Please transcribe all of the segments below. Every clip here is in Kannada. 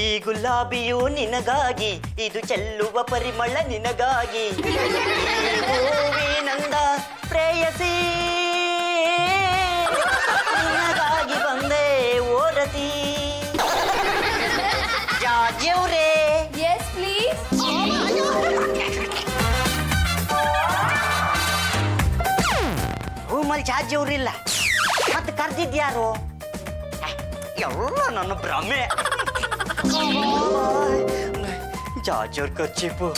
ಈ ಗುಲಾಬಿಯು ನಿನಗಾಗಿ, ಇದು ಚೆಲ್ಲುವ ಪರಿಮಳ ನಿನಗಾಗಿ. ನಂದ ಪ್ರೇಯಸಿ ನಿನಗಾಗಿ ಬಂದೆ ಓರತಿ. ಜಾಜಿಯವ್ರೇ. Yes please. ರೂಮಲ್ಲಿ ಜಾಜಿಯವ್ರಿಲ್ಲ, ಮತ್ತೆ ಕರ್ದಿದ್ಯಾರು? ಎಲ್ಲ ನನ್ನ ಭ್ರಮೆ. ಜಾಜೋರ್ ಖರ್ಚಿಪು.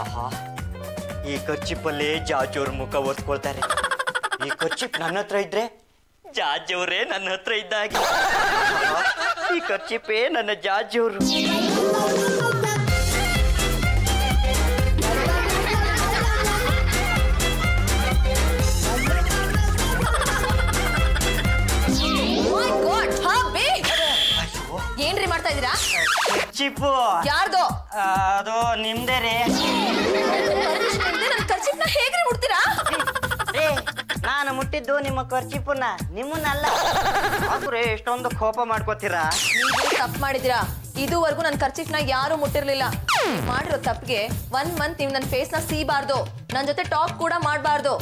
ಆಹಾ, ಈ ಖರ್ಚಿಪಲ್ಲೇ ಜಾಜೋರ್ ಮುಖ ಒರೆಸ್ಕೊಳ್ತಾರೆ. ಈ ಖರ್ಚಿಪ್ ನನ್ನ ಹತ್ರ ಇದ್ರೆ ಜಾಜೋರೇ ನನ್ನ ಹತ್ರ ಇದ್ದಾಗೆ. ಈ ಖರ್ಚಿಪೇ ನನ್ನ ಜಾಜೋರು. ಏನ್ರಿ ಮಾಡ್ತಾ ಇದೀರಾ? ಖರ್ಚಿಪು ಯಾರ್ದು? ಅದು ನಿಮ್ದೇ ರೀ. ನನ್ನ ಖರ್ಚಿಪ್ನ ಹೇಗ್ರಿ ಮುಟ್ತೀರಾ? ರೇ, ನಾನು ಮುಟ್ಟಿದ್ದು ನಿಮ್ಮ ಖರ್ಚಿಪನ್ನ, ನಿಮ್ಮನ್ನಲ್ಲ. ಆದ್ರೆ ಎಷ್ಟೊಂದು ಕೋಪ ಮಾಡ್ಕೋತೀರಾ? ನೀವು ತಪ್ಪು ಮಾಡಿದಿರಾ. ಇದುವರೆಗೂ ನನ್ನ ಖರ್ಚಿಪ್ನ ಯಾರು ಮುಟ್ಟಿರ್ಲಿಲ್ಲ. ಮಾಡಿರೋ ತಪ್ಪಿಗೆ 1 ಮಂತ್ ನೀವು ನನ್ನ ಫೇಸ್ ನ ಸೀಬಾರ್ದು, ನನ್ನ ಜೊತೆ ಟಾಕ್ ಕೂಡ ಮಾಡಬಾರ್ದು.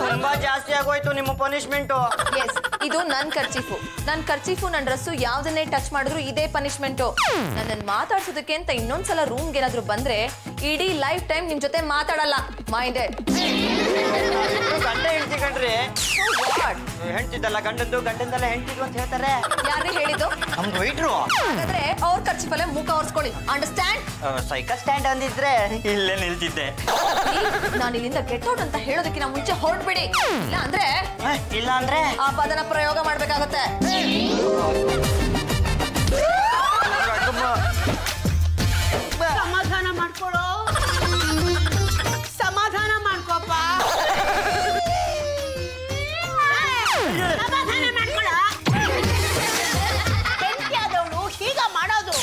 ತುಂಬಾ ಜಾಸ್ತಿ ಆಗೋಯ್ತು ನಿಮ್ಮ ಪನಿಷ್ಮೆಂಟು. ಎಸ್, ಇದು ನನ್ನ ಖರ್ಚಿಫು. ನನ್ನ ಖರ್ಚಿಫು, ನನ್ನ ಡ್ರೆಸ್ಸು ಯಾವ್ದನ್ನೇ ಟಚ್ ಮಾಡಿದ್ರು ಇದೇ ಪನಿಷ್ಮೆಂಟು. ನನ್ನನ್ನು ಮಾತಾಡ್ಸೋದಕ್ಕೆ ಅಂತ ಇನ್ನೊಂದ್ಸಲ ರೂಮ್ಗೆ ಏನಾದ್ರು ಬಂದ್ರೆ ಇಡೀ ಲೈಫ್ ಟೈಮ್ ನಿಮ್ ಜೊತೆ ಮಾತಾಡಲ್ಲ. ಮೈಂಡೆಡ್. ಗಂಡ ಹೆಂಡತಿ ಕಣ್ರಿ. ಹೆಂಡ್ತಿದ್ದಲ್ಲ ಗಂಡಂದು, ಗಂಡಂದಲ್ಲ ಹೆಂಡ್ತಿದು ಅಂತ ಹೇಳ್ತಾರೆ. ಯಾರು ಹೇಳಿದ್ದು? ನಮ್ದು ವೈಟ್ರು. ಹಾಗಾದ್ರೆ ಅವ್ರ ಖರ್ಚಿಫಲ್ಲೇ ಮುಖ ಒರೆಸ್ಕೊಳ್ಳಿ. ಅಂಡರ್ಸ್ಟ್ಯಾಂಡ್? ಸೈಕಲ್ ಸ್ಟ್ಯಾಂಡ್ ಅಂದಿದ್ರೆ ಇಲ್ಲೇ ನಿಲ್ತಿದ್ದೆ. ನಾನು ಇಲ್ಲಿಂದ ಗೆಟ್ ಔಟ್ ಅಂತ ಹೇಳೋದಕ್ಕಿಂತ ಮುಂಚೆ ಹೊರಡ್ಬಿಡಿ. ಇಲ್ಲ ಅಂದ್ರೆ ಆ ಪದನ ಪ್ರಯೋಗ ಮಾಡ್ಬೇಕಾಗತ್ತೆ. ಸಮಾಧಾನ ಮಾಡ್ಕೊಳ್ಳೋ, ಸಮಾಧಾನ ಮಾಡ್ಕೋಪ. ಸಮಾಧಾನ ಮಾಡ್ಕೊಳ್ಳ. ಹೆಂಡತಿಯಾದವಳು ಹೀಗ ಮಾಡೋದು.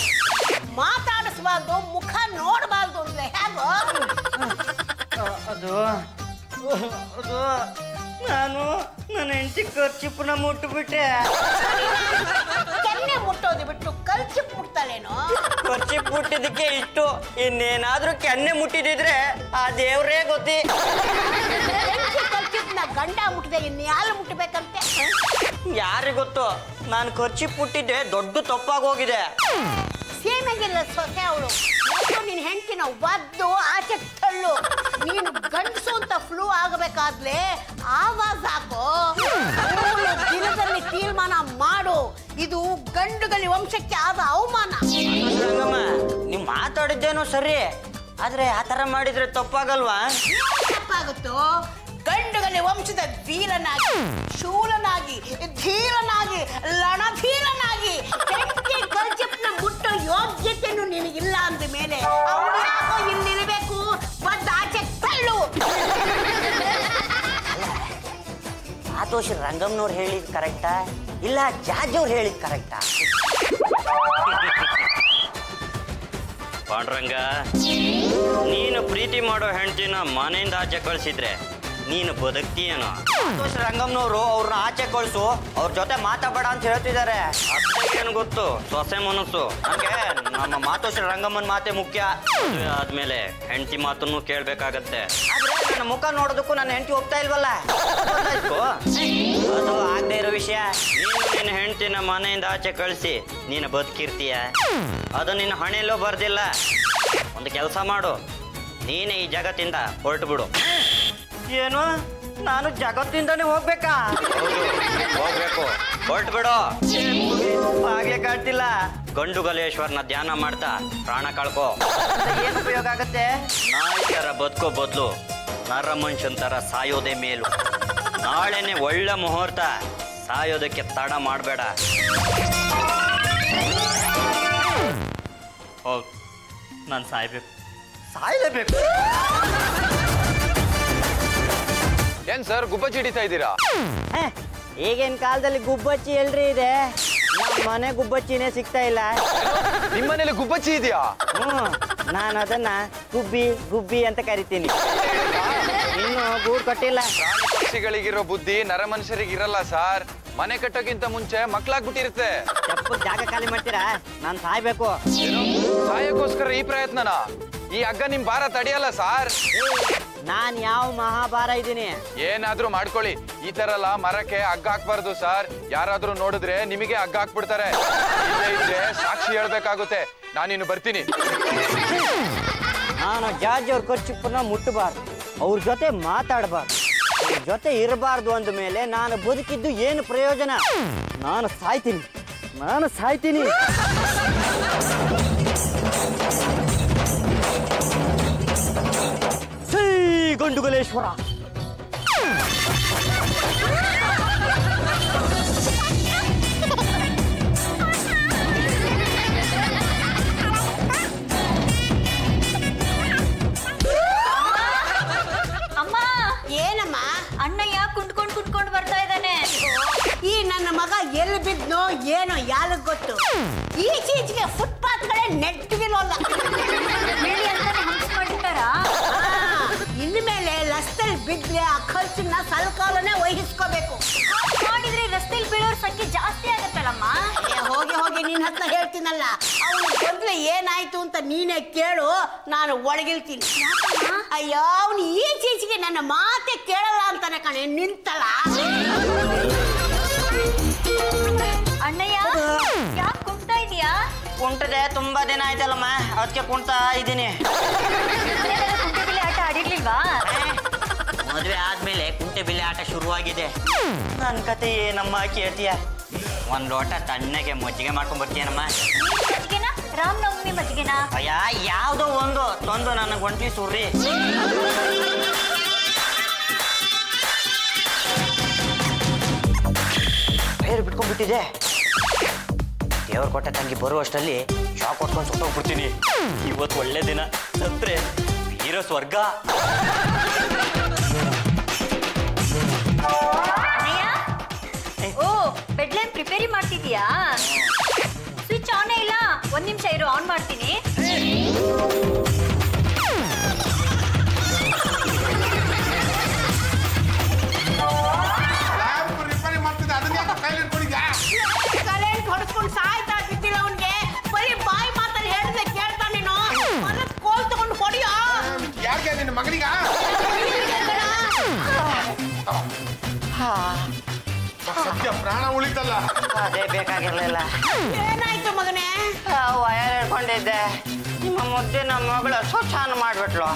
ಮಾತಾಡಿಸಬಾರ್ದು, ಮುಖ ನೋಡಬಾರ್ದು ಅಂದ್ರೆ ಹೇಗೋ? ಅದು ನಾನು ನನ್ನ ಹೆಂಡತಿ ಖರ್ಚಿಪುನ ಮುಟ್ಟುಬಿಟ್ಟೆ. ಕೆನ್ನೆ ಮುಟ್ಟೋದು ಬಿಟ್ಟು ಖರ್ಚಿಪ್ ಮುಟ್ತಾಳೇನೋ? ಖರ್ಚಿಪ್ ಮುಟ್ಟಿದ್ದಕ್ಕೆ ಇಷ್ಟು. ಇನ್ನೇನಾದ್ರೂ ಕೆನ್ನೆ ಮುಟ್ಟಿದಿದ್ರೆ ಆ ದೇವ್ರೇ ಗೊತ್ತಿ. ಖರ್ಚಿಪ್ನ ಗಂಡ ಮುಟ್ಟಿದೆ, ಇನ್ಯಾರು ಮುಟ್ಟಬೇಕಂತೆ? ಯಾರಿಗೆ ಗೊತ್ತು? ನಾನು ಖರ್ಚಿಪ್ ಮುಟ್ಟಿದ್ದೆ ದೊಡ್ಡ ತಪ್ಪಾಗಿ ಹೋಗಿದೆ. ಸೀಮೆಗಿಲ್ಲ ಸೊಸೆ ಅವಳು. ನಿನ್ ಹೆಂಡತಿನ ಒದ್ದು ಆಚೆ ತಳ್ಳು. ನೀನು ಗಂಡಸು ಅಂತ ಫ್ಲೂ ಆಗಬೇಕಾದ್ಲೆ ಆವಾಜ್ ಹಾಕೋ. ದಿನದಲ್ಲಿ ತೀರ್ಮಾನ ಮಾಡು. ಇದು ಗಂಡುಗಲಿ ವಂಶಕ್ಕೆ ಆದ ಅವಮಾನ. ನೀವು ಮಾತಾಡಿದ್ದೇನೋ ಸರಿ, ಆದ್ರೆ ಆ ತರ ಮಾಡಿದ್ರೆ ತಪ್ಪಾಗಲ್ವಾ? ತಪ್ಪಾಗುತ್ತೋ? ಗಂಡುಗಲಿ ವಂಶದ ವೀರನಾಗಿ, ಶೂಲನಾಗಿ, ಧೀರನಾಗಿ, ಲಣಧೀರನಾಗಿ ಹೆಂಡತಿ ಖರ್ಚಿಪ್ನ ಮುಟ್ಟೋ ಯೋಗ್ಯತೆನೂ ನಿನಗಿಲ್ಲ ಅಂದ ಮೇಲೆ ಅವಳು ಯಾಕೋ ಇಲ್ಲಿರಬೇಕು? ಬಂದು ಆಚೆ ತಳ್ಳು. ಆತೋಷ್ ರಂಗಮ್ನವ್ರು ಹೇಳಿದ್ ಕರೆಕ್ಟಾ ಇಲ್ಲ ಜಾಜವ್ರು ಹೇಳಿದ್ ಕರೆಕ್ಟಾ? ಪಾಂಡ್ರಂಗ, ನೀನು ಪ್ರೀತಿ ಮಾಡೋ ಹೆಂಡತಿನ ಮನೆಯಿಂದ ಆಚೆ ಕಳಿಸಿದ್ರೆ ನೀನು ಬದುಕ್ತೀಯೇನೋ? ಆತೋಷ್ ರಂಗಮ್ನವರು ಅವ್ರನ್ನ ಆಚೆ ಕಳಿಸು, ಅವ್ರ ಜೊತೆ ಮಾತಾಡಬೇಡ ಅಂತ ಹೇಳ್ತಿದ್ದಾರೆ. ಅಷ್ಟೇನು ಗೊತ್ತು ಸೊಸೆ ಮನಸ್ಸು. ನಮ್ಗೆ ನಮ್ಮ ಮಾತೋಶ್ರೀ ರಂಗಮ್ಮನ ಮಾತೆ ಮುಖ್ಯ. ಆದ್ಮೇಲೆ ಹೆಂಡತಿ ಮಾತನ್ನು ಕೇಳ್ಬೇಕಾಗತ್ತೆ. ಆದ್ರೆ ನನ್ನ ಮುಖ ನೋಡೋದಕ್ಕೂ ನನ್ನ ಹೆಂಡತಿ ಹೋಗ್ತಾ ಇಲ್ವಲ್ಲ, ಅದು ಆಗದೆ ಇರೋ ವಿಷಯ. ನೀನು ನಿನ್ನ ಹೆಂಡತಿನ ಮನೆಯಿಂದ ಆಚೆ ಕಳಿಸಿ ನೀನು ಬದುಕಿರ್ತೀಯ, ಅದು ನಿನ್ನ ಹಣೆಯಲ್ಲೂ ಬರ್ದಿಲ್ಲ. ಒಂದು ಕೆಲಸ ಮಾಡು, ನೀನೇ ಈ ಜಗತ್ತಿಂದ ಹೊರಟು ಬಿಡು. ಏನು? ನಾನು ಜಗತ್ತಿಂದಾನೇ ಹೋಗ್ಬೇಕಾ? ಹೋಗ್ಬೇಕು, ಹೊರಟು ಬಿಡು. ಹಾಗೆ ಕಾಡ್ತಿಲ್ಲ. ಗಂಡು ಗಲೇಶ್ವರನ ಧ್ಯಾನ ಮಾಡ್ತಾ ಪ್ರಾಣ ಕಳ್ಕೋ. ಏನು ಉಪಯೋಗ ಆಗತ್ತೆ? ನಾಯಿ ತರ ಬದುಕೋ ಬದಲು ನರ ಮನುಷ್ಯನ್ ತರ ಸಾಯೋದೇ ಮೇಲು. ನಾಳೆನೆ ಒಳ್ಳೆ ಮುಹೂರ್ತ, ಸಾಯೋದಕ್ಕೆ ತಡ ಮಾಡಬೇಡ. ಹೋಗ್, ನಾನು ಸಾಯ್ಲೇಬೇಕು. ಏನ್ ಸರ್ ಗುಬ್ಬಚ್ಚಿ ಹಿಡಿತಾ ಇದ್ದೀರಾ? ಈಗಿನ ಕಾಲದಲ್ಲಿ ಗುಬ್ಬಚ್ಚಿ ಎಲ್ರಿ ಇದೆ? ಮನೆ ಗುಬ್ಬಚ್ಚಿನೇ ಸಿಗ್ತಾ ಇಲ್ಲ. ನಿಮ್ಮನೇಲಿ ಗುಬ್ಬಚ್ಚಿ ಇದೆಯಾ? ನಾನು ಅದನ್ನ ಗುಬ್ಬಿ ಅಂತ ಕರಿತೀನಿ. ಇನ್ನು ಗೂಡು ಕಟ್ಟಿಲ್ಲ. ಪ್ರಾಣಿ ಪಕ್ಷಿಗಳಿಗಿರೋ ಬುದ್ಧಿ ನರ ಮನುಷ್ಯರಿಗಿರಲ್ಲ ಸರ್. ಮನೆ ಕಟ್ಟೋಕ್ಕಿಂತ ಮುಂಚೆ ಮಕ್ಳಾಗ್ಬಿಟ್ಟಿರುತ್ತೆ. ಚಪ್ಪು ಜಾಗ ಖಾಲಿ ಮಾಡ್ತೀರಾ? ನಾನು ಸಾಯ್ಬೇಕು. ಸಾಯಕ್ಕೋಸ್ಕರ ಈ ಪ್ರಯತ್ನನ? ಈ ಹಗ್ಗ ನಿಮ್ ಭಾರ ತಡೆಯಲ್ಲ ಸಾರ್. ನಾನ್ ಯಾವ ಮಹಾಭಾರ ಇದ್ದೀನಿ? ಏನಾದ್ರೂ ಮಾಡ್ಕೊಳ್ಳಿ, ಈ ತರ ಎಲ್ಲ ಮರಕ್ಕೆ ಹಗ್ಗ ಹಾಕ್ಬಾರ್ದು ಸಾರ್. ಯಾರಾದ್ರೂ ನೋಡಿದ್ರೆ ನಿಮಗೆ ಹಗ್ಗ ಹಾಕ್ಬಿಡ್ತಾರೆ. ಇದ್ರೆ ಸಾಕ್ಷಿ ಹೇಳ್ಬೇಕಾಗುತ್ತೆ. ನಾನಿನ್ನು ಬರ್ತೀನಿ. ನಾನು ಜಾರ್ಜ್ ಅವ್ರ ಖರ್ಚಿಪ್ಪನ್ನ ಮುಟ್ಟಬಾರ್ದು, ಅವ್ರ ಜೊತೆ ಮಾತಾಡಬಾರ್ದು, ಅವ್ರ ಜೊತೆ ಇರಬಾರ್ದು ಅಂದ ಮೇಲೆ ನಾನು ಬದುಕಿದ್ದು ಏನು ಪ್ರಯೋಜನ? ನಾನು ಸಾಯ್ತೀನಿ. ಶ್ರೀ ಗಂಡುಗಲೇಶ್ವರ. ಅಮ್ಮ, ಏನಮ್ಮ? ಅಣ್ಣಯ್ಯ ಕುಂಟ್ಕೊಂಡು ಬರ್ತಾ ಇದ್ದಾನೆ. ಈ ನನ್ನ ಮಗ ಎಲ್ಲಿ ಬಿದ್ನೋ ಏನೋ ಯಾಲಕ್ ಗೊತ್ತು. ಈಚೀಚೆಗೆ ಫುಟ್ಪಾತ್ ಕಡೆ ನೆಟ್ಟಿಗಿರೋಲ್ಲ. ಇನ್ಮೇಲೆ ರಸ್ತೆಲ್ ಬಿದ್ರೆ ಆ ಖರ್ಚನ್ನ ಸಲ್ಕಾಲನೆ ವಹಿಸ್ಕೋಬೇಕು. ಮಾಡಿದ್ರೆ ರಸ್ತೆಲ್ ಬೀಳೋರ್ ಸಂಖ್ಯೆ ಜಾಸ್ತಿ ಆಗತ್ತಲ್ಲಮ್ಮ. ಹೋಗಿ ನಿನ್ನ ಹತ್ರ ಹೇಳ್ತೀನಲ್ಲ, ಅವನು ಮೊದ್ಲು ಏನಾಯ್ತು ಅಂತ ನೀನೇ ಕೇಳು, ನಾನು ಒಳಗಿಲ್ತೀನಿ. ಅಯ್ಯೋ, ಅವನು ಈಚೀಚೆಗೆ ನನ್ನ ಮಾತೆ ಕೇಳಲ್ಲ ಅಂತಾನೆ ಕಣೆ ನಿಂತಲ್ಲ. ಅಣ್ಣಯ್ಯ, ಯಾಕೆ ಕುಂತಾ ಇದೀಯಾ? ಕುಂಟದೆ ತುಂಬಾ ದಿನ ಆಯ್ತಲ್ಲಮ್ಮ, ಅದಕ್ಕೆ ಕುಂತಾ ಇದ್ದೀನಿ. ಆಟ ಆಡಿರ್ಲಿಲ್ವಾ? ಮದುವೆ ಆದ್ಮೇಲೆ ಕುಂಟೆ ಬಿಲ್ಲೆ ಆಟ ಶುರುವಾಗಿದೆ. ನನ್ನ ಕತೆ ಏನಮ್ಮ ಕೇಳ್ತೀಯ? ಒಂದ್ ಲೋಟ ತಣ್ಣಗೆ ಮಜ್ಜಿಗೆ ಮಾಡ್ಕೊಂಡ್ ಬರ್ತೀಯನಮ್ಮ. ರಾಮನವಮಿ ಮಜ್ಜಿಗೆನಾ? ಅಯ್ಯ, ಯಾವ್ದೋ ಒಂದು ತಂದು ನನಗೆ ಒಂಟಿ ಸುರ್ರಿ. ಬೇರೆ ಬಿಟ್ಕೊಂಡ್ಬಿಟ್ಟಿದೆ. ದೇವ್ರ ಕೊಟ್ಟ ತಂಗಿ ಬರುವಷ್ಟರಲ್ಲಿ ಶಾಕ್ ಕೊಟ್ಕೊಂಡು ಸುಟ್ಟೋಗ್ಬಿಡ್ತೀನಿ. ಇವತ್ತು ಒಳ್ಳೆ ದಿನ, ಸತ್ರೆ ಹೀರೋ ಸ್ವರ್ಗ. ಓ, ಬೆಡ್ ಲೈಟ್ ಪ್ರಿಪೇರಿ ಮಾಡ್ತಿದ್ಯಾ? ಸ್ವಿಚ್ ಆನ್ ಇಲ್ಲ. ಒಂದ್ ನಿಮಿಷ ಇರು, ಆನ್ ಮಾಡ್ತೀನಿ. ಕರೆಂಟ್ ಹೊಡ್ಸ್ಕೊಂಡು ಸಾಯ್ತಾ ಇದ್ದಿಲ್ಲ ಅವನ್ಗೆ. ಬರೀ ಬಾಯಿ ಮಾತಲ್ಲಿ ಹೇಳಿದ್ರೆ ಕೇಳ್ತಾ ನೀನು. ಕೋಲ್ ತಗೊಂಡು ಹೊಡಿಯೋ. ಯಾಕೆ ನಿನ್ನ ಮಗನಿಗ? ಸತ್ಯ ಪ್ರಾಣ ಉಳಿತಲ್ಲ. ಅದೇ ಬೇಕಾಗಿರ್ಲಿಲ್ಲ. ಏನಾಯ್ತು ಮಗನೇ? ವಯರ್ ಹೇಳ್ಕೊಂಡಿದ್ದೆ. ನಿಮ್ಮ ಮುದ್ದಿನ ಮಗಳು ಸ್ವಚ್ಛ ಮಾಡ್ಬಿಟ್ಲು.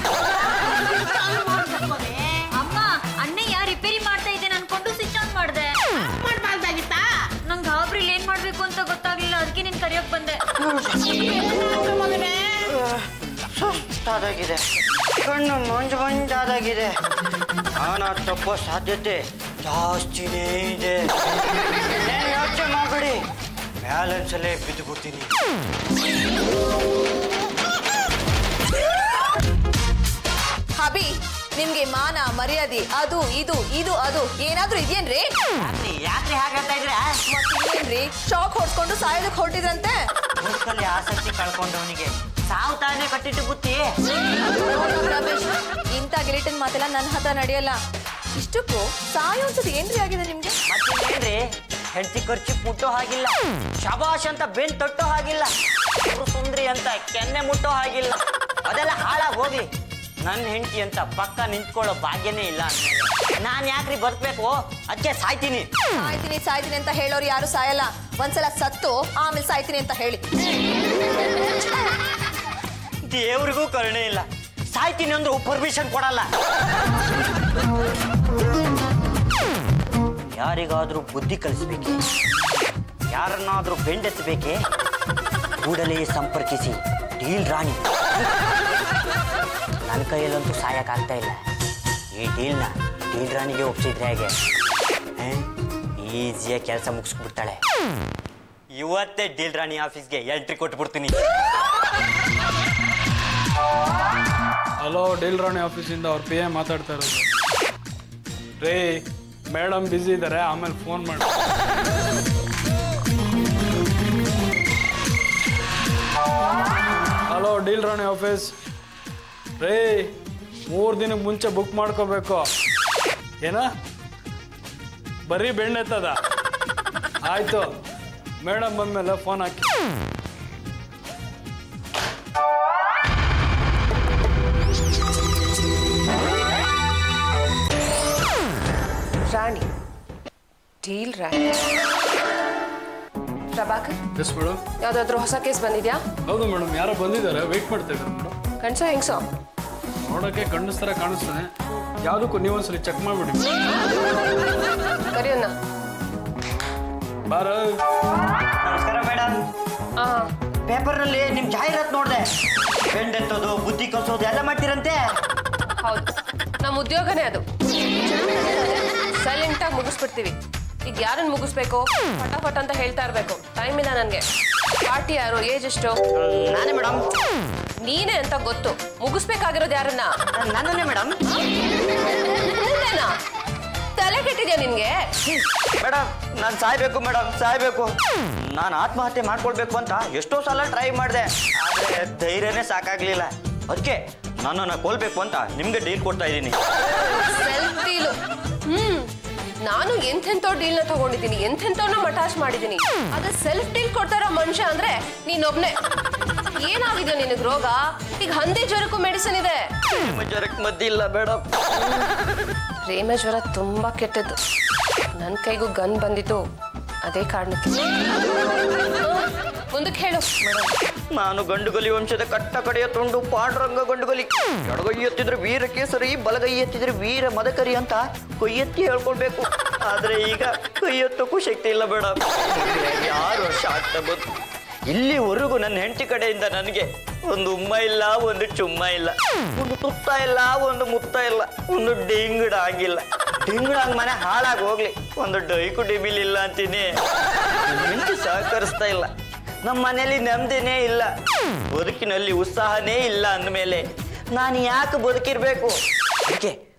ಅಮ್ಮ, ಅಣ್ಣಯ್ಯ ರಿಪೇರಿ ಮಾಡ್ತಾ ಇದ್ದೇನೆ ಅನ್ಕೊಂಡು ಸ್ವಿಚ್ ಆನ್ ಮಾಡಿದೆ. ಮಾಡ್ಬಾರ್ದಾಗಿತ್ತಾ? ನಂಗೆ ಗಾಬ್ರಿಲ್ ಏನ್ ಮಾಡ್ಬೇಕು ಅಂತ ಗೊತ್ತಾಗ್ಲಿಲ್ಲ, ಅದಕ್ಕೆ ನೀನ್ ಕರಿಯೋಕ್ ಬಂದೆ. ಮಗನೇ, ಸುಸ್ತಾದಾಗಿದೆ, ಕಣ್ಣು ಮಂಜಾದಾಗಿದೆ. ನಾನು ತಪ್ಪೋ ಸಾಧ್ಯತೆ ಜಾಸ್ತಿನೇ ಇದೆ. ಯೋಚನೆ ಮಾಡಬೇಡಿ, ಬ್ಯಾಲೆನ್ಸ್ ಅಲ್ಲೇ ಬಿದ್ದು ಬಿಡ್ತೀನಿ. ಹಬಿ, ನಿಮ್ಗೆ ಮಾನ ಮರ್ಯಾದೆ ಅದು ಇದು ಏನಾದ್ರೂ ಇದೆಯೇನ್ರಿ? ಯಾಕ್ರಿ ಹಾಗಾಗ್ತಾ ಇದ್ರೆ? ಮತ್ತೇನ್ರಿ, ಶಾಕ್ ಹೊಡ್ಸ್ಕೊಂಡು ಸಾಯೋದಕ್ಕೆ ಹೊರಟಿದ್ರಂತೆ. ಬದುಕಲ್ಲಿ ಆಸಕ್ತಿ ಕಳ್ಕೊಂಡವನಿಗೆ ಸಾವು ತಾನೇ ಕಟ್ಟಿಟ್ಟು ಬುತ್ತಿ. ರಮೇಶ್, ಇಂಥ ಗಿಲಿಟನ್ ಮಾತೆಲ್ಲ ನನ್ನ ಹತ್ರ ನಡೆಯಲ್ಲ. ಇಷ್ಟಕ್ಕೂ ಸಾಯೋನ್ಸದ್ ಏನ್ರಿ ಆಗಿದೆ ನಿಮ್ಗೆ? ಮತ್ತೇನ್ರಿ, ಹೆಂಡತಿ ಖರ್ಚು ಮುಟ್ಟೋ ಹಾಗಿಲ್ಲ, ಶಬಾಷ್ ಅಂತ ಬೆನ್ ತೊಟ್ಟೋ ಹಾಗಿಲ್ಲ, ಸುಂದ್ರಿ ಅಂತ ಕೆನ್ನೆ ಮುಟ್ಟೋ ಹಾಗಿಲ್ಲ. ಅದೆಲ್ಲ ಹಾಳಾಗಿ ಹೋಗ್ಲಿ. ನನ್ನ ಹೆಂಡತಿ ಅಂತ ಪಕ್ಕ ನಿಂತ್ಕೊಳ್ಳೋ ಭಾಗ್ಯನೇ ಇಲ್ಲ ಅಂದ್ಮೇಲೆ ನಾನು ಯಾಕ್ರಿ ಬದುಕಬೇಕು? ಅದಕ್ಕೆ ಸಾಯ್ತೀನಿ ಅಂತ ಹೇಳೋರು ಯಾರು ಸಾಯಲ್ಲ. ಒಂದ್ಸಲ ಸತ್ತು ಆಮೇಲೆ ಸಾಯ್ತೀನಿ ಅಂತ ಹೇಳಿ. ದೇವ್ರಿಗೂ ಕರುಣೆ ಇಲ್ಲ. ಸಾಯ್ತೀನಿ ಅಂದ್ರೂ ಪರ್ಮಿಷನ್ ಕೊಡಲ್ಲ. ಯಾರಿಗಾದ್ರೂ ಬುದ್ಧಿ ಕಲಿಸ್ಬೇಕೆ, ಯಾರನ್ನಾದ್ರೂ ಬೆಂಡೆತ್ತಬೇಕೆ, ಕೂಡಲೇ ಸಂಪರ್ಕಿಸಿ ಡೀಲ್ ರಾಣಿ. ನನ್ನ ಕೈಯಲ್ಲಂತೂ ಸಾಯಕ್ಕಾಗ್ತಾ ಇಲ್ಲ. ಈ ಡೀಲ್ ರಾಣಿಗೆ ಒಪ್ಸಿದ್ರೆ ಹೇಗೆ? ಈಸಿಯಾಗಿ ಕೆಲಸ ಮುಗಿಸ್ಬಿಡ್ತಾಳೆ. ಇವತ್ತೇ ಡೀಲ್ ರಾಣಿ ಆಫೀಸ್ಗೆ ಎಂಟ್ರಿ ಕೊಟ್ಬಿಡ್ತೀನಿ. ಹಲೋ, ಡೀಲ್ ರಾಣಿ ಆಫೀಸಿಂದ ಅವ್ರ PM ಮಾತಾಡ್ತಾ ಇರೋದು. ರೇ, ಮೇಡಮ್ ಬ್ಯುಸಿ ಇದ್ದಾರೆ, ಆಮೇಲೆ ಫೋನ್ ಮಾಡಿ. ಹಲೋ, ಡೀಲ್ ರಾಣಿ ಆಫೀಸ್. ರೇ, 3 ದಿನಕ್ಕೆ ಮುಂಚೆ ಬುಕ್ ಮಾಡ್ಕೋಬೇಕು. ಏನ ಬರೀ ಬೆಣ್ಣೆತ್ತದ? ಆಯಿತು, ಮೇಡಮ್ ಬಂದಮೇಲೆ ಫೋನ್ ಹಾಕಿ. Rani, deal Rani. Prabhakar, yes madam. ಯಾವುದಾದ್ರೂ ಹೊಸ ಕೇಸ್ ಬಂದಿದ್ಯಾ? ಹೌದು ಮೇಡಮ್, ಯಾರೋ ಬಂದಿದ್ದಾರೆ, ವೆಯ್ಟ್ ಮಾಡ್ತಾ ಇದ್ದಾರೆ ಮೇಡಮ್. ಕಣ್ಸೋ ಹೆಂಗ್ಸೋ? ನೋಡೋಕ್ಕೆ ಗಂಡಸ್ ಥರ ಕಾಣಿಸ್ತಾನೆ. ಯಾವುದಕ್ಕೂ ನೀವೊಂದ್ಸಲಿ ಚೆಕ್ ಮಾಡಿಬಿಡಿ. ಕರಿಯೋಣ. ಬಾರ. ನಮಸ್ಕಾರ ಮೇಡಮ್. ಹಾಂ, ಪೇಪರ್ನಲ್ಲಿ ನಿಮ್ಮ ಜಾಹೀರಾತು ನೋಡಿದೆ. ಬೆಂಡೆತ್ತೋದು, ಬುದ್ಧಿ ಕಲಿಸೋದು ಎಲ್ಲ ಮಾಡ್ತೀರಂತೆ. ಹೌದು, ನಮ್ಮ ಉದ್ಯೋಗನೇ ಅದು. ಸೈಲೆಂಟಾಗಿ ಮುಗಿಸ್ಬಿಡ್ತೀವಿ. ಈಗ ಯಾರನ್ನು ಮುಗಿಸ್ಬೇಕು ಫಟಾಫಟ್ ಅಂತ ಹೇಳ್ತಾ ಇರಬೇಕು. ಟೈಮ್ ಇಲ್ಲ ನನಗೆ. ಪಾರ್ಟಿ ಯಾರು, ಏಜ್ ಎಷ್ಟು? ನಾನೇ ಮೇಡಮ್. ನೀನೇ ಅಂತ ಗೊತ್ತು. ಮುಗಿಸ್ಬೇಕಾಗಿರೋದು ಯಾರನ್ನ? ನನ್ನನ್ನೇ ಮೇಡಮ್. ತಲೆ ಕೆಟ್ಟಿದ್ಯಾ ನಿನ್ಗೆ? ಮೇಡಮ್, ನಾನು ಸಾಯ್ಬೇಕು ಮೇಡಮ್, ಸಾಯ್ಬೇಕು. ನಾನು ಆತ್ಮಹತ್ಯೆ ಮಾಡ್ಕೊಳ್ಬೇಕು ಅಂತ ಎಷ್ಟೋ ಸಲ ಟ್ರೈ ಮಾಡಿದೆ, ಆದರೆ ಧೈರ್ಯನೇ ಸಾಕಾಗ್ಲಿಲ್ಲ. ಅದಕ್ಕೆ ನನ್ನನ್ನು ಕೊಲ್ಬೇಕು ಅಂತ ನಿಮ್ಗೆ ಡೀಲ್ ಕೊಡ್ತಾ ಇದ್ದೀನಿ. Self deal. ನಾನು ಎಂತೆಂಥೋ ಡೀಲ್ನ ತಗೊಂಡಿದ್ದೀನಿ, ಎಂತೆಂಥವ್ನ ಮಟಾಚ್ ಮಾಡಿದ್ದೀನಿ. ಅದ ಸೆಲ್ಫ್ ಡೀಲ್ ಕೊಡ್ತಾರೋ ಮನುಷ್ಯ ಅಂದ್ರೆ ನೀನೊಬ್ನೇ. ಏನಾಗಿದೆ ನಿನಗೆ ರೋಗ? ಈಗ ಹಂದಿ ಜ್ವರಕ್ಕೂ ಮೆಡಿಸಿನ್ ಇದೆ. ಜ್ವರಕ್ಕೆ ಮದ್ದಿಲ್ಲ ಮೇಡಮ್. ಪ್ರೇಮ ಜ್ವರ ತುಂಬಾ ಕೆಟ್ಟದ್ದು. ನನ್ನ ಕೈಗೂ ಗನ್ ಬಂದಿತ್ತು ಅದೇ ಕಾರಣಕ್ಕೆ. ಮುಂದಕ್ಕೆ ಹೇಳು. ನಾನು ಗಂಡುಗಲಿ ವಂಶದ ಕಟ್ಟ ಕಡೆಯ ತುಂಡು ಪಾಂಡುರಂಗ ಗಂಡುಗಲಿ. ಎಡಗೈ ಎತ್ತಿದ್ರೆ ವೀರ ಕೇಸರಿ, ಬಲಗೈ ಎತ್ತಿದ್ರೆ ವೀರ ಮದಕರಿ ಅಂತ ಕೊಯ್ಯೆತ್ತಿ ಹೇಳ್ಕೊಳ್ಬೇಕು. ಆದ್ರೆ ಈಗ ಕೈ ಎತ್ತಕ್ಕೂ ಶಕ್ತಿ ಇಲ್ಲ ಮೇಡಮ್. 6 ವರ್ಷ ಆಗ್ತಾ ಬಂತು. ಇಲ್ಲಿವರೆಗೂ ನನ್ನ ಹೆಂಡತಿ ಕಡೆಯಿಂದ ನನಗೆ ಒಂದು ಉಮ್ಮ ಇಲ್ಲ, ಒಂದು ಚುಮ್ಮ ಇಲ್ಲ, ಒಂದು ತುತ್ತ ಇಲ್ಲ, ಒಂದು ಮುತ್ತ ಇಲ್ಲ, ಒಂದು ಡಿಂಗಡ ಆಗಿಲ್ಲ. ಡಿಂಗಡಂಗ್ ಮನೆ ಹಾಳಾಗಿ ಹೋಗ್ಲಿ, ಒಂದು ಡೈಕು ಡಿಬಿಲ್ ಇಲ್ಲ ಅಂತೀನಿ. ಹೆಂಡತಿ ಸಹಕರಿಸ್ತಾ ಇಲ್ಲ. ನಮ್ಮ ಮನೇಲಿ ನೆಮ್ಮದಿನೇ ಇಲ್ಲ, ಬದುಕಿನಲ್ಲಿ ಉತ್ಸಾಹನೇ ಇಲ್ಲ ಅಂದಮೇಲೆ ನಾನು ಯಾಕೆ ಬದುಕಿರ್ಬೇಕು? ಅದಕ್ಕೆ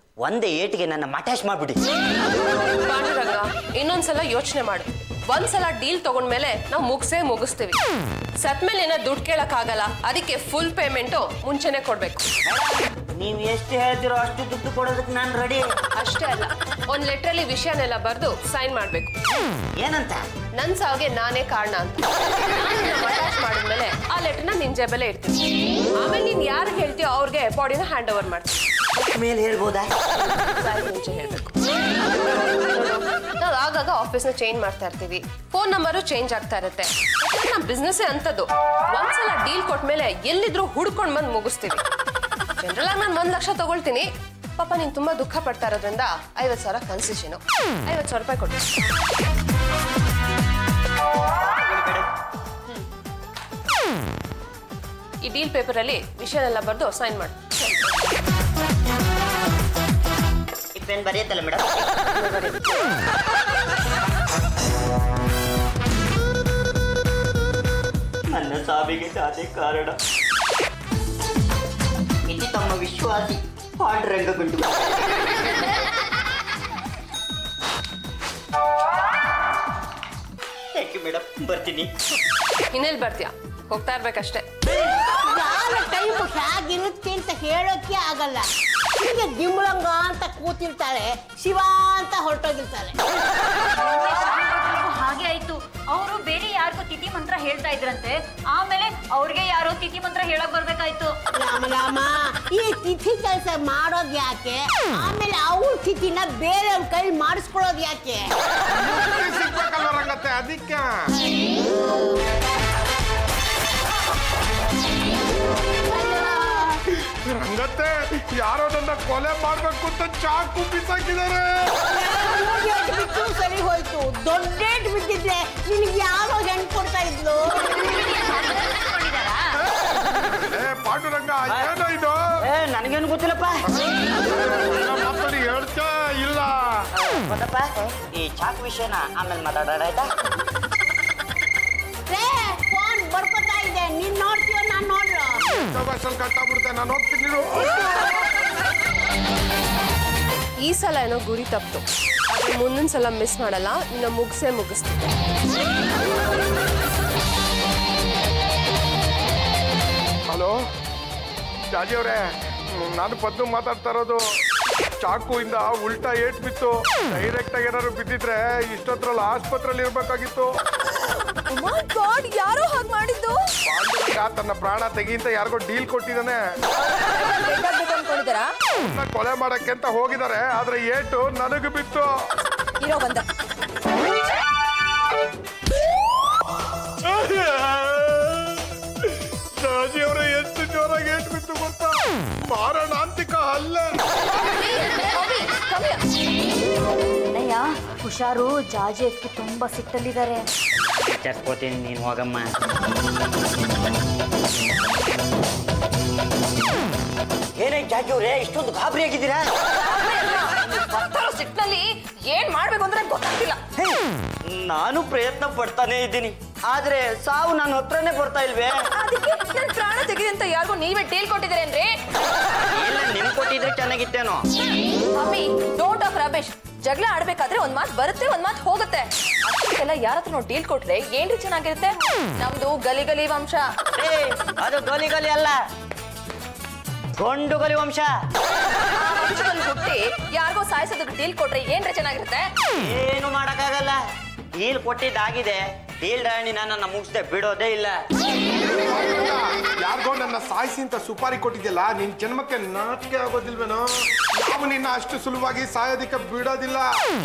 ಒಂದೇ ಏಟಿಗೆ ನನ್ನ ಮಟಾಶ್ ಮಾಡ್ಬಿಡಿ. ಪಾಂಡುರಂಗ, ಇನ್ನೊಂದ್ಸಲ ಯೋಚನೆ ಮಾಡು. ಒಂದ್ಸಲ ಡೀಲ್ ತಗೊಂಡ್ಮೇಲೆ ನಾವು ಮುಗಿಸ್ತೀವಿ. ಸತ್ಮೇಲೆ ಏನೋ ದುಡ್ಡು ಕೇಳಕ್ಕಾಗಲ್ಲ. ಅದಕ್ಕೆ ಫುಲ್ ಪೇಮೆಂಟು ಮುಂಚೆನೆ ಕೊಡ್ಬೇಕು. ನೀವು ಎಷ್ಟು ಹೇಳ್ತಿರೋ ಅಷ್ಟು ದುಡ್ಡು ಕೊಡೋದಕ್ಕೆ ನಾನು ರೆಡಿ. ಅಷ್ಟೇ ಅಲ್ಲ, ಒಂದ್ ಲೆಟ್ರಲ್ಲಿ ವಿಷಯನೆಲ್ಲ ಬರೆದು ಸೈನ್ ಮಾಡ್ಬೇಕು. ಏನಂತ? ನನ್ ಸಾವಿಗೆ ನಾನೇ ಕಾರಣ ಅಂತ. ಅಟ್ಯಾಚ್ ಮಾಡಿದ್ಮೇಲೆ ಆ ಲೆಟರ್ನ ನಿನ್ ಜೇಬಲ್ಲೇ ಇಡ್ತೀನಿ. ಆಮೇಲೆ ನೀನ್ ಯಾರಿಗೆ ಹೇಳ್ತೀಯೋ ಅವ್ರಿಗೆ ಬಾಡಿನ ಹ್ಯಾಂಡ್ ಓವರ್ ಮಾಡ್ತೀನಿ. ಮೇಲೆ ಹೇಳ್ಬೋದಾ? ಮುಂಚೆ ಹೇಳ್ಬೇಕು. ನಾವು ಆಗಾಗ ಆಫೀಸ್ನ ಚೇಂಜ್ ಮಾಡ್ತಾ ಇರ್ತೀವಿ, ಫೋನ್ ನಂಬರು ಚೇಂಜ್ ಆಗ್ತಾ ಇರುತ್ತೆ. ನಮ್ಮ ಬಿಸ್ನೆಸ್ ಅಂತದ್ದು. ಒಂದ್ಸಲ ಡೀಲ್ ಕೊಟ್ಮೇಲೆ ಎಲ್ಲಿದ್ರು ಹುಡ್ಕೊಂಡ್ ಬಂದು ಮುಗಿಸ್ತೀವಿ. ಜನರಲ್ ಆಗಿ ನಾನು 1 ಲಕ್ಷ ತಗೊಳ್ತೀನಿ. ಪಾಪ ನೀನ್ ತುಂಬಾ ದುಃಖ ಪಡ್ತಾ ಇರೋದ್ರಿಂದ 50,000 ಕನ್ಸೆಷನು, 50,000 ರೂಪಾಯಿ ಕೊಡ್ತೀನಿ. ಈ ಡೀಲ್ ಪೇಪರಲ್ಲಿ ವಿಷಯನೆಲ್ಲ ಬರೆದು ಸೈನ್ ಮಾಡಿ. ಪೆನ್ ಬರೆಯುತ್ತಲ್ಲ ಮೇಡಮ್? ನನ್ನ ಸಾವಿಗೆ ಅದೇ ಕಾರಣ. ಇದು ತಮ್ಮ ವಿಶ್ವಾಸಿ ಪಾಂಡುರಂಗ ಗುಂಡು. ಥ್ಯಾಂಕ್ ಯು ಮೇಡಮ್, ಬರ್ತೀನಿ. ಇನ್ನೆಲ್ಲಿ ಬರ್ತೀಯಾ? ಹೋಗ್ತಾ ಇರ್ಬೇಕಷ್ಟೇ. ಯಾರ ಟೈಮ್ ಹೇಗಿರುತ್ತೆ ಅಂತ ಹೇಳೋಕೆ ಆಗಲ್ಲ. ಹೀಗೆ ದಿಮ್ಮಳಂಗ ಅಂತ ಕೂತಿರ್ತಾಳೆ, ಶಿವ ಅಂತ ಹೊರಟೋಗಿರ್ತಾಳೆ. ಹಾಗೆ ಆಯ್ತು. ಅವರು ಬೇರೆ ಯಾರಿಗೂ ತಿಥಿ ಮಂತ್ರ ಹೇಳ್ತಾ ಇದ್ರಂತೆ. ಆಮೇಲೆ ಅವ್ರಿಗೆ ಯಾರೋ ತಿಥಿ ಮಂತ್ರ ಹೇಳಕ್ ಬರ್ಬೇಕಾಯ್ತು. ರಾಮ, ಈ ತಿಥಿ ಕೆಲಸ ಮಾಡೋದ್ ಯಾಕೆ? ಆಮೇಲೆ ಅವ್ರ ತಿಥಿನ ಬೇರೆಯವ್ರ ಕೈ ಮಾಡಿಸ್ಕೊಳ್ಳೋದು ಯಾಕೆ? ಸಿಗ್ಬೇಕಲ್ಲ ರಂಗತ್ತೆ, ಅದಕ್ಕೆ. ರಂಗತ್ತೆ, ಯಾರೋ ನನ್ನ ಕೊಲೆ ಮಾಡ್ಬೇಕು ಅಂತ ಚಾಕು ಬಿಸಾಕಿದ್ದಾರೆ. ಬಿಟ್ಟು ಸರಿ ಹೋಯ್ತು. ದೊಡ್ಡೇಟ್ ಬಿದ್ದಿದ್ರೆ ನಿನಗೆ ಯಾರೋ ಹೆಣ್ಣು ಕೊಡ್ತಾ ಇದ್ಲು. ಪಾಂಡುರಂಗ, ಏನೋ ಇದು? ನನಗೇನು ಗೊತ್ತಿಲ್ಲಪ್ಪ. ಮಾತಾಡಿ ಹೇಳ್ತಾ ಇಲ್ಲ. ಗೊತ್ತಪ್ಪ, ಈ ಚಾಕ್ ವಿಷಯನ ಆಮೇಲೆ ಮಾತಾಡೋಣ, ಆಯ್ತಾ? ಫೋನ್ ಬರ್ಕೊತಾ ಇದೆ, ನೀನ್ ನೋಡ್ತೀವ ನಾನ್ ನೋಡ್ರ. ಕಟ್ಟಾಗ್ಬಿಡುತ್ತೆ, ನಾನು ಹೋಗ್ತೀನಿ. ಈ ಸಲ ಏನೋ ಗುರಿ ತಪ್ಪು. ಆದ್ರೆ ಮುಂದಿನ ಸಲ ಮಿಸ್ ಮಾಡಲ್ಲ. ಇನ್ನು ಮುಗಿಸ್ತೀನಿ. ಹಲೋ ಜಾಜಿ ಅವರೇ, ನಾನು ಪದ್ನು ಮಾತಾಡ್ತಾ ಇರೋದು. ಚಾಕುವಿಂದ ಉಲ್ಟಾ ಏಟ್ ಬಿತ್ತು. ಡೈರೆಕ್ಟ್ ಆಗಿ ಏನಾದ್ರು ಬಿದ್ದಿದ್ರೆ ಇಷ್ಟೊತ್ತರಲ್ಲಿ ಆಸ್ಪತ್ರೆಯಲ್ಲಿ ಇರ್ಬೇಕಾಗಿತ್ತು. ಯಾರೋ ಹಾಗೆ ಮಾಡಿದ್ದು? ಪಾಂಡುರಂಗ ತನ್ನ ಪ್ರಾಣ ತೆಗಿಂತ ಯಾರಿಗೋ ಡೀಲ್ ಕೊಟ್ಟಿದ್ದಾನೆ. ಅನ್ಕೊಂಡಿದಾರಾ? ಕೊಲೆ ಮಾಡಕ್ಕೆ ಅಂತ ಹೋಗಿದ್ದಾರೆ, ಆದ್ರೆ ಏಟು ನನಗೆ ಬಿತ್ತು. ಇರೋ ಬಂದ. ಜಾಜಿಯವರ ಎಷ್ಟು ಜೋರಾಗಿ ಏಟ್ ಬಿತ್ತು ಗೊತ್ತಾ? ಮಾರಣಾಂತಿಕ ಅಲ್ಲ. ಅಣ್ಣಯ್ಯ ಹುಷಾರು, ಜಾಜಿ ಅದಕ್ಕೆ ತುಂಬಾ ಸಿಟ್ಟಲ್ಲಿದ್ದಾರೆ. ವಿಚಾರಿಸ್ಕೋತೀನಿ, ನೀನು ಹೋಗಮ್ಮ. ಏನೇ ಜಾಜಿಯವ್ರೆ ಇಷ್ಟೊಂದು ಗಾಬರಿ ಆಗಿದ್ದೀರಾ? ಸಿಟ್ನಲ್ಲಿ ಏನ್ ಮಾಡ್ಬೇಕು ಅಂದ್ರೆ ಗೊತ್ತಾಗ್ತಿಲ್ಲ. ನಾನು ಪ್ರಯತ್ನ ಪಡ್ತಾನೆ ಇದ್ದೀನಿ, ಆದ್ರೆ ಸಾವು ನನ್ನ ಹತ್ರನೇ ಬರ್ತಾ ಇಲ್ವೇ? ಅದಕ್ಕೆ ನನ್ ಪ್ರಾಣ ತೆಗಿದೆ ಅಂತ ಯಾರಿಗೂ ನೀವೇ ಡೀಲ್ ಕೊಟ್ಟಿದ್ದೀರೇನ್ರಿ? ಇಲ್ಲ, ನಿಮ್ ಕೊಟ್ಟಿದ್ರೆ ಚೆನ್ನಾಗಿತ್ತೇನೋ. ಮಮ್ಮಿ ಡೋಂಟ್ ಆಫ್ ರಬೇಶ್. ಜಗಳ ಆಡ್ಬೇಕಾದ್ರೆ ಒಂದ್ ಮಾತು ಬರುತ್ತೆ, ಒಂದ್ ಮಾತು ಹೋಗುತ್ತೆ. ಅಷ್ಟಕ್ಕೆಲ್ಲ ಯಾರ ಹತ್ರ ನಾವು ಡೀಲ್ ಕೊಟ್ರೆ ಏನ್ರಿ ಚೆನ್ನಾಗಿರುತ್ತೆ? ನಮ್ದು ಗಲಿ ಗಲಿ ವಂಶ. ಅದು ಗಲಿ ಗಲಿ ಅಲ್ಲ, ಗೊಂಡು ಗಲಿ ವಂಶ. ವಂಶದಲ್ಲಿ ಹುಟ್ಟಿ ಯಾರಿಗೋ ಸಾಯಿಸೋದಕ್ಕೆ ಡೀಲ್ ಕೊಟ್ರೆ ಏನ್ರಿ ಚೆನ್ನಾಗಿರುತ್ತೆ? ಏನು ಮಾಡಕ್ಕಾಗಲ್ಲ, ಡೀಲ್ ಕೊಟ್ಟಿದ್ದಾಗಿದೆ. ಡೀಲ್ ರಾಣಿ ನನ್ನ ಮುಗಿಸ್ದೆ ಬಿಡೋದೇ ಇಲ್ಲ. ಯಾರಿಗೋ ನನ್ನ ಸಾಯಿಸಿ ಅಂತ ಸುಪಾರಿ ಕೊಟ್ಟಿದ್ಯಲ್ಲ, ನಿನ್ ಜನ್ಮಕ್ಕೆ ನಾಚಿಕೆ ಆಗೋದಿಲ್ವೇನೋ? ನಾವು ನಿನ್ನ ಅಷ್ಟು ಸುಲಭವಾಗಿ ಸಾಯೋದಿಕ್ಕೆ ಬಿಡೋದಿಲ್ಲ.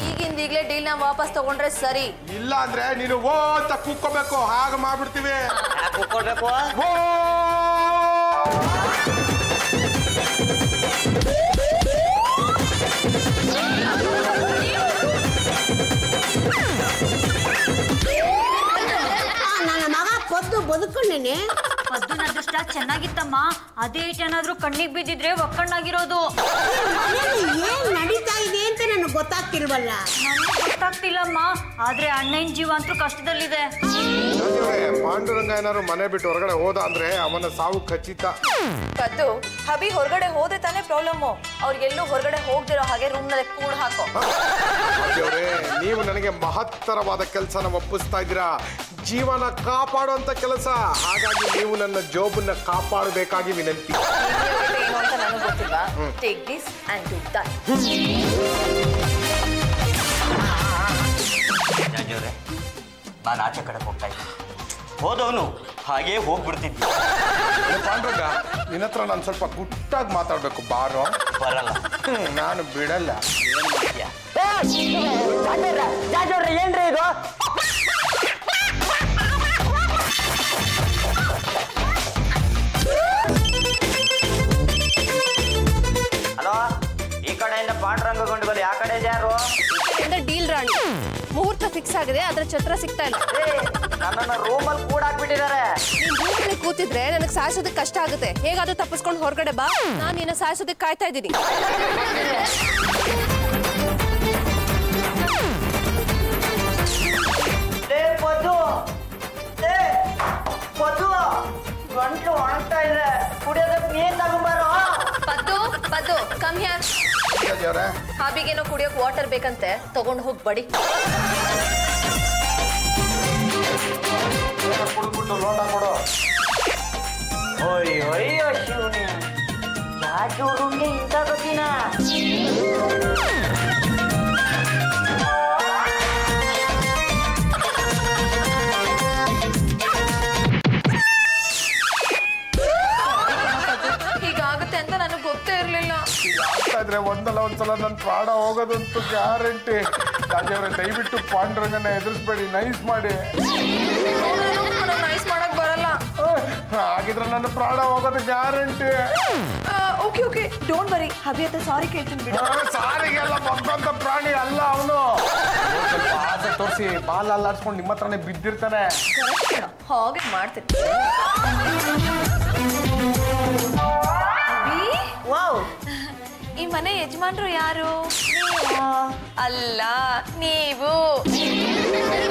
ಈಗಿಂದೀಗ್ಲೇ ಡೀಲ್ ನ ವಾಪಸ್ ತಗೊಂಡ್ರೆ ಸರಿ. ಇಲ್ಲ ಅಂದ್ರೆ ನೀನು ಓ ಅಂತ ಕೂಕ್ಕೋಬೇಕು, ಹಾಗೆ ಮಾಡ್ಬಿಡ್ತೀವಿ. ಕೂತ್ಕೊಳ್ಬೇಕು. ಓ ನನ್ನ ಮಗ ಪದ್ದು ಬದುಕೊಂಡೇನೆ. ಪದ್ದುನ ಅದೃಷ್ಟ ಚೆನ್ನಾಗಿತ್ತಮ್ಮ, ಅದೇ ಏನಾದ್ರೂ ಕಣ್ಣಿಗೆ ಬಿದ್ದಿದ್ರೆ ಒಕ್ಕಣ್ಣಾಗಿರೋದು. ಏನ್ ನಡೀತಾ ಇದೆ ಅಂತ ನನಗೆ ಗೊತ್ತಾಗ್ತಿಲ್ವಲ್ಲ. ನನಗೆ ಗೊತ್ತಾಗ್ತಿಲ್ಲಮ್ಮ, ಆದ್ರೆ ಅಣ್ಣನ ಜೀವ ಅಂತೂ ಕಷ್ಟದಲ್ಲಿದೆ. ಪಾಂಡುರಂಗ ಏನಾದ್ರು ಮನೆ ಬಿಟ್ಟು ಹೊರಗಡೆ ಹೋದ ಅಂದ್ರೆ ಅವನ ಸಾವು ಖಚಿತ. ಕದ್ದು ಹಬಿ ಹೊರಗಡೆ ಹೋದ್ರೆ ತಾನೇ ಪ್ರಾಬ್ಲಮ್. ಅವ್ರಿಗೆಲ್ಲೂ ಹೊರಗಡೆ ಹೋಗ್ದಿರೋ ಹಾಗೆ ರೂಮ್ ನಲ್ಲಿ ಕೂಡ್ ಹಾಕೋ. ನೀವು ನನಗೆ ಮಹತ್ತರವಾದ ಕೆಲಸನ ಒಪ್ಪಿಸ್ತಾ ಇದ್ದೀರಾ, ಜೀವನ ಕಾಪಾಡುವಂತ ಕೆಲಸ. ಹಾಗಾಗಿ ನೀವು ನನ್ನ ಜೋಬನ್ನ ಕಾಪಾಡಬೇಕಾಗಿ ವಿನಂತಿ. ಏನು ಅಂತ ನನಗೆ ಗೊತ್ತಿಲ್ವಾ? Take this and do that. ಜಾಜಿಯವ್ರೆ, ನಾನು ಆಚೆ ಕಡೆ ಹೋಗ್ತಾ ಇದ್ದೆ, ಹೋದವನು ಹಾಗೇ ಹೋಗ್ಬಿಡ್ತಿದ್ದೆ. ಪಾಂಡುರಂಗ, ನಿನ್ನ ಹತ್ರ ನಾನು ಸ್ವಲ್ಪ ಗುಟ್ಟಾಗಿ ಮಾತಾಡ್ಬೇಕು ಬಾರೋ. ಬರಲ್ಲ, ನಾನು ಬಿಡಲ್ಲ. ಜಾಜಿಯವ್ರೆ ಏನ್ರಿ ಇದು? ಹಲೋ, ಈ ಕಡೆಯಿಂದ ಪಾಂಡುರಂಗ ಗೊಂಡುಗಲಿ, ಆ ಕಡೆ ಯಾರು? ಡೀಲ್ ರಾಣಿ ಮುಹೂರ್ತ ಫಿಕ್ಸ್ ಆಗಿದೆ, ಅದ್ರ ಛತ್ರ ಸಿಗ್ತಾ ಇಲ್ಲ. ನನ್ನನ್ನು ರೂಮಲ್ಲಿ ಕೂಡ ಹಾಕ್ಬಿಟ್ಟಿದ್ದಾರೆ. ನೀನ್ ರೂಮಲ್ಲಿ ಕೂತಿದ್ರೆ ನನಗೆ ಸಾಯಿಸೋದಕ್ಕೆ ಕಷ್ಟ ಆಗುತ್ತೆ. ಹೇಗಾದ್ರೂ ತಪ್ಪಿಸ್ಕೊಂಡು ಹೊರಗಡೆ ಬಾ, ನಾನು ನಿನ್ನ ಸಾಯಿಸೋದಕ್ಕೆ ಕಾಯ್ತಾ ಇದ್ದೀನಿ. ಗಂಟು ಒಣಗ್ತಾ ಇದೆ, ಕುಡಿಯೋದಕ್ಕೆ ನೀರ್ ತಗೊಂಬಾರೋ. Paddu Paddu come here. ಹಾಬಿಗೇನೋ ಕುಡಿಯೋಕ್ ವಾಟರ್ ಬೇಕಂತೆ, ತಗೊಂಡು ಹೋಗಿ ಬಡಿ. ಅಯ್ಯೋ ಶಿವನೇ, ಯಾಕೆ ರೂಮ್ಗೆ ಇಂಥ ಗೊತ್ತಿನ? ಹೀಗಾಗುತ್ತೆ ಅಂತ ನನಗೆ ಗೊತ್ತೇ ಇರ್ಲಿಲ್ಲ. ಇದ್ರೆ ಒಂದಲ್ಲ ಒಂದ್ಸಲ ನನ್ನ ಪ್ರಾಣ ಹೋಗೋದಂತೂ ಗ್ಯಾರಂಟಿ. ರಾಜವ್ರೆ, ದಯವಿಟ್ಟು ಪಾಂಡುರಂಗನ ಎದುರಿಸ್ಬೇಡಿ, ನೈಸ್ ಮಾಡಿ. ನೈಸ್ ಮಾಡಕ್ ಬರಲ್ಲ. ಹಾಗಿದ್ರೆ ನನ್ನ ಪ್ರಾಣ ಹೋಗೋದು guarantee. Okay okay, don't worry. Hubby ಹತ್ರ ಸಾರಿ ಕೇಳ್ತೀನಿ ಬಿಡು. ಸಾರಿಗೆಲ್ಲ ಮಕ್ಕಂತ ಪ್ರಾಣಿ ಅಲ್ಲ ಅವನು. ಸ್ವಲ್ಪ ಆಸೆ ತೋರಿಸಿ ಬಾಲ್ ಅಲ್ಲಾಡ್ಸ್ಕೊಂಡು ನಿಮ್ಮ ಹತ್ರನೇ ಬಿದ್ದಿರ್ತಾನೆ. ಹಾಗೆ ಮಾಡ್ತೀನಿ. ಈ ಮನೆ ಯಜಮಾನ್ರು ಯಾರು? ಅಲ್ಲ, ನೀವು.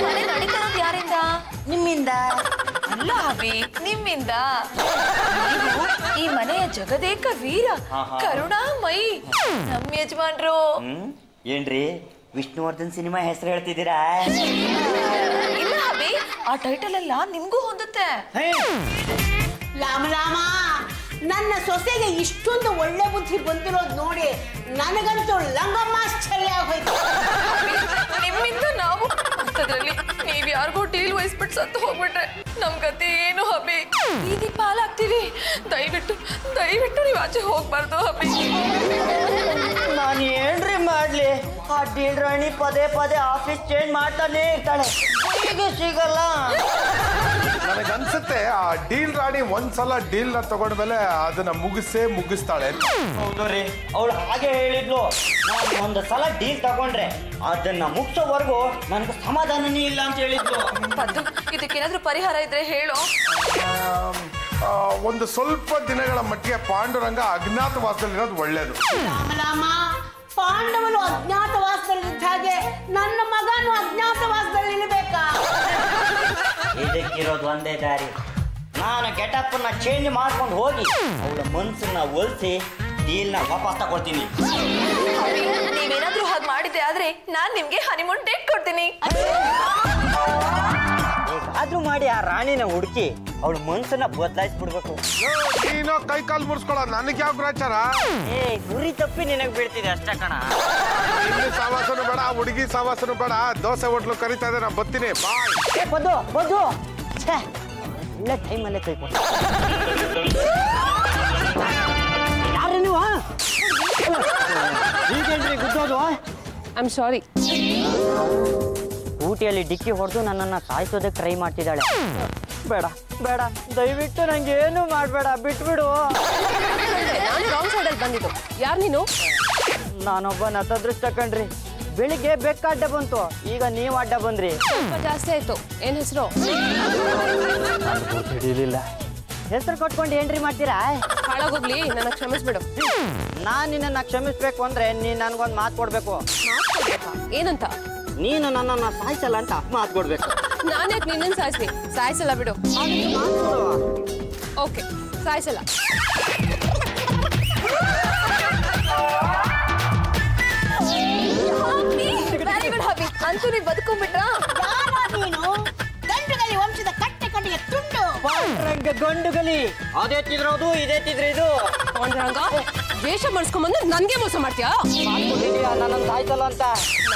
ಮನೆ ನಡೀತಾ ಇರೋದು ಯಾರಿಂದ? ನಿಮ್ಮಿಂದ. ಅಲ್ಲ ಹಬಿ, ನಿಮ್ಮಿಂದ. ನೀವು ಈ ಮನೆಯ ಜಗದೇಕ ವೀರ, ಕರುಣಾಮಯಿ, ನಮ್ಮ ಯಜಮಾನ್ರು. ಏನ್ರಿ ವಿಷ್ಣುವರ್ಧನ್ ಸಿನಿಮಾ ಹೆಸರು ಹೇಳ್ತಿದ್ದೀರಾ? ಇಲ್ಲ ಹಬಿ, ಆ ಟೈಟಲ್ ಎಲ್ಲ ನಿಮ್ಗೂ ಹೊಂದುತ್ತೆ. ರಾಮ ರಾಮ, ನನ್ನ ಸೊಸೆಗೆ ಇಷ್ಟೊಂದು ಒಳ್ಳೆ ಬುದ್ಧಿ ಬಂದಿರೋದು ನೋಡಿ ನನಗಂತೂ ಲಂಗಮಾಶ್ಚರ್ಯ ಆಗೋಯ್ತು. ನಿಮ್ಮಿಂದ ನಾವು ಅದರಲ್ಲಿ ನೀವ್ ಯಾರಿಗೂ ಡೀಲ್ ವಹಿಸ್ಬಿಟ್ಟು ಸತ್ತು ಹೋಗ್ಬಿಟ್ರೆ ನಮ್ ಗತಿ ಏನು ಹಬಿ? ಬೀದಿ ಪಾಲಾಗ್ತೀವಿ. ದಯವಿಟ್ಟು ದಯವಿಟ್ಟು ನೀವು ಆಚೆ ಹೋಗ್ಬಾರ್ದು ಹಬಿ. ನಾನು ಏನ್ರಿ ಮಾಡ್ಲಿ? ಆ ಡೀಲ್ ರಾಣಿ ಪದೇ ಪದೇ ಆಫೀಸ್ ಚೇಂಜ್ ಮಾಡ್ತಾನೆ ಇರ್ತಾಳೆ, ಈಗ ಸಿಗಲ್ಲ. ನನಗನ್ಸುತ್ತೆ ಆ ಡೀಲ್ ರಾಣಿ ಒಂದ್ಸಲ ಡೀಲ್ ನ ತಗೊಂಡ್ಮೇಲೆ ಅದನ್ನ ಮುಗಿಸ್ತಾಳೆ. ಹೌದು ರೀ, ಅವಳು ಹಾಗೆ ಹೇಳಿದ್ಲು. ನಾನು ಒಂದು ಸಲ ಡೀಲ್ ತಗೊಂಡ್ರೆ ಅದನ್ನ ಮುಗಿಸೋವರೆಗೂ ನನಗೆ ಸಮಾಧಾನನೇ ಇಲ್ಲ ಅಂತ ಹೇಳಿದ್ಲು. ಪದ್ದು, ಇದಕ್ಕೇನಾದ್ರೂ ಪರಿಹಾರ ಇದ್ರೆ ಹೇಳು. ಒಂದು ಸ್ವಲ್ಪ ದಿನಗಳ ಮಟ್ಟಿಗೆ ಪಾಂಡುರಂಗ ಅಜ್ಞಾತವಾಸದಲ್ಲಿರೋದು ಒಳ್ಳೇದು. ರಾಮ, ಪಾಂಡವರು ಅಜ್ಞಾತವಾಸದಲ್ಲಿದ್ದ ಹಾಗೆ ನನ್ನ ಮಗನು ಅಜ್ಞಾತವಾಸದಲ್ಲಿ ಇರಬೇಕಾ? ಇದಕ್ಕಿರೋದು ಒಂದೇ ದಾರಿ. ನಾನು ಗೆಟಪ್ ನ ಚೇಂಜ್ ಮಾಡ್ಕೊಂಡು ಹೋಗಿ ಅವಳ ಮನ್ಸನ್ನ ಒಲಿಸಿ ಡೀಲ್ ನ ವಾಪಸ್ ತಗೊಳ್ತೀನಿ. ನೀವೇನಾದ್ರೂ ಹಾಗೆ ಮಾಡಿದ್ದೆ ಆದ್ರೆ ನಾನ್ ನಿಮ್ಗೆ ಹನಿಮೂನ್ ಡೇಟ್ ಕೊಡ್ತೀನಿ. ಆದ್ರೂ ಮಾಡಿ ಆ ರಾಣಿನ ಹುಡುಕಿ ಅವಳ ಮನ್ಸನ್ನ ಬದಲಾಯಿಸ್ಬಿಡ್ಬೇಕು. ನೀನೋ ಕೈ ಕಾಲು ಮುರ್ಸ್ಕೊಳ, ನನಗೆ ಯಾವ ಗ್ರಾಚಾರ? ಗುರಿ ತಪ್ಪಿ ನಿನಗ್ ಬೀಳ್ತಿದೆ ಅಷ್ಟ ಕಣ. ಇಲ್ಲಿ ಸಾವಾಸನು ಬೇಡ, ಹುಡುಗಿ ಸಾವಾಸನು ಬೇಡ. ದೋಸೆ ಹೋಟ್ಲು ಕರಿತಾ ಇದೆ, ನಾನು ಬರ್ತೀನಿ. ಬಾಯ್. ಬದ್ದು ಒಳ್ಳೆ ಟೈಮಲ್ಲೇ ಕೈಕೊಂಡು ಯಾರು ನೀವು? ಈಗೇನ್ರಿ ಗುದ್ದೋದು? I am sorry. ಊಟಿಯಲ್ಲಿ ಡಿಕ್ಕಿ ಹೊಡೆದು ನನ್ನನ್ನು ಸಾಯಿಸೋದಕ್ಕೆ ಟ್ರೈ ಮಾಡ್ತಿದ್ದಾಳೆ. ಬೇಡ ಬೇಡ, ದಯವಿಟ್ಟು ನಂಗೆ ಏನು ಮಾಡಬೇಡ, ಬಿಟ್ಬಿಡು. ನಾನು ರಾಂಗ್ ಸೈಡಲ್ಲಿ ಬಂದಿದ್ದು. ಯಾರು ನೀನು? ನಾನೊಬ್ಬ ನತದೃಷ್ಟ ಕಣ್ರಿ. ಬೆಳಿಗ್ಗೆ ಬೆಕ್ಕ ಅಡ್ಡ ಬಂತು, ಈಗ ನೀವು ಅಡ್ಡ ಬಂದ್ರಿ. ಸ್ವಲ್ಪ ಜಾಸ್ತಿ ಆಯ್ತು. ಏನ್ ಹೆಸರು? ಹಿಡಿಲಿಲ್ಲ. ಹೆಸರು ಕೊಟ್ಕೊಂಡು ಏನ್ರಿ ಮಾಡ್ತೀರಾ? ಹಾಳಾಗೋಗ್ಲಿ, ನನ್ನ ಕ್ಷಮಿಸ್ಬಿಡು. ನಾನು ನಿನ್ನನ್ನು ಕ್ಷಮಿಸ್ಬೇಕು ಅಂದ್ರೆ ನೀನು ನನಗೊಂದು ಮಾತು ಕೊಡ್ಬೇಕು. ಏನಂತ? ನೀನು ನನ್ನನ್ನು ಸಾಯಿಸಲ್ಲ ಅಂತ ಮಾತು ಕೊಡ್ಬೇಕು. ನಾನ್ಯಾಕೆ ನಿನ್ನನ್ನು ಸಾಯಿಸ್ಲಿ? ಸಾಯಿಸಲ್ಲ ಬಿಡು. ಓಕೆ, ಸಾಯಿಸಲ್ಲ. Very good hubby. ಅಂತೂ ನೀವು ಬದುಕೊಂಡ್ಬಿಟ್ರಾ? ನೀನು ಗಂಡುಗಲಿ ವಂಶದ ಕಟ್ಟೆ ಕಡೆಯ ತುಂಡು. ಪಾಂಡುರಂಗ ಗಂಡುಗಲಿ. ಅದೆತ್ತಿದ್ರದು, ಇದೆತ್ತಿದ್ರೆ ಇದು. ಪಾಂಡುರಂಗ, ವೇಷ ಮಾಡಿಸ್ಕೊಂಬಂದು ನನ್ಗೆ ಮೋಸ ಮಾಡ್ತೀಯಾ? ನನ್ನನ್ನು ಸಾಯಿಸಲ್ಲ ಅಂತ.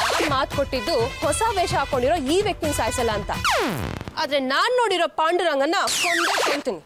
ನಾನ್ ಮಾತು ಕೊಟ್ಟಿದ್ದು ಹೊಸ ವೇಷ ಹಾಕೊಂಡಿರೋ ಈ ವ್ಯಕ್ತಿನ ಸಾಯಿಸಲ್ಲ ಅಂತ. ಆದ್ರೆ ನಾನ್ ನೋಡಿರೋ ಪಾಂಡುರಂಗನ್ನ ಕೊಂದೇ ಕೊಲ್ತೀನಿ.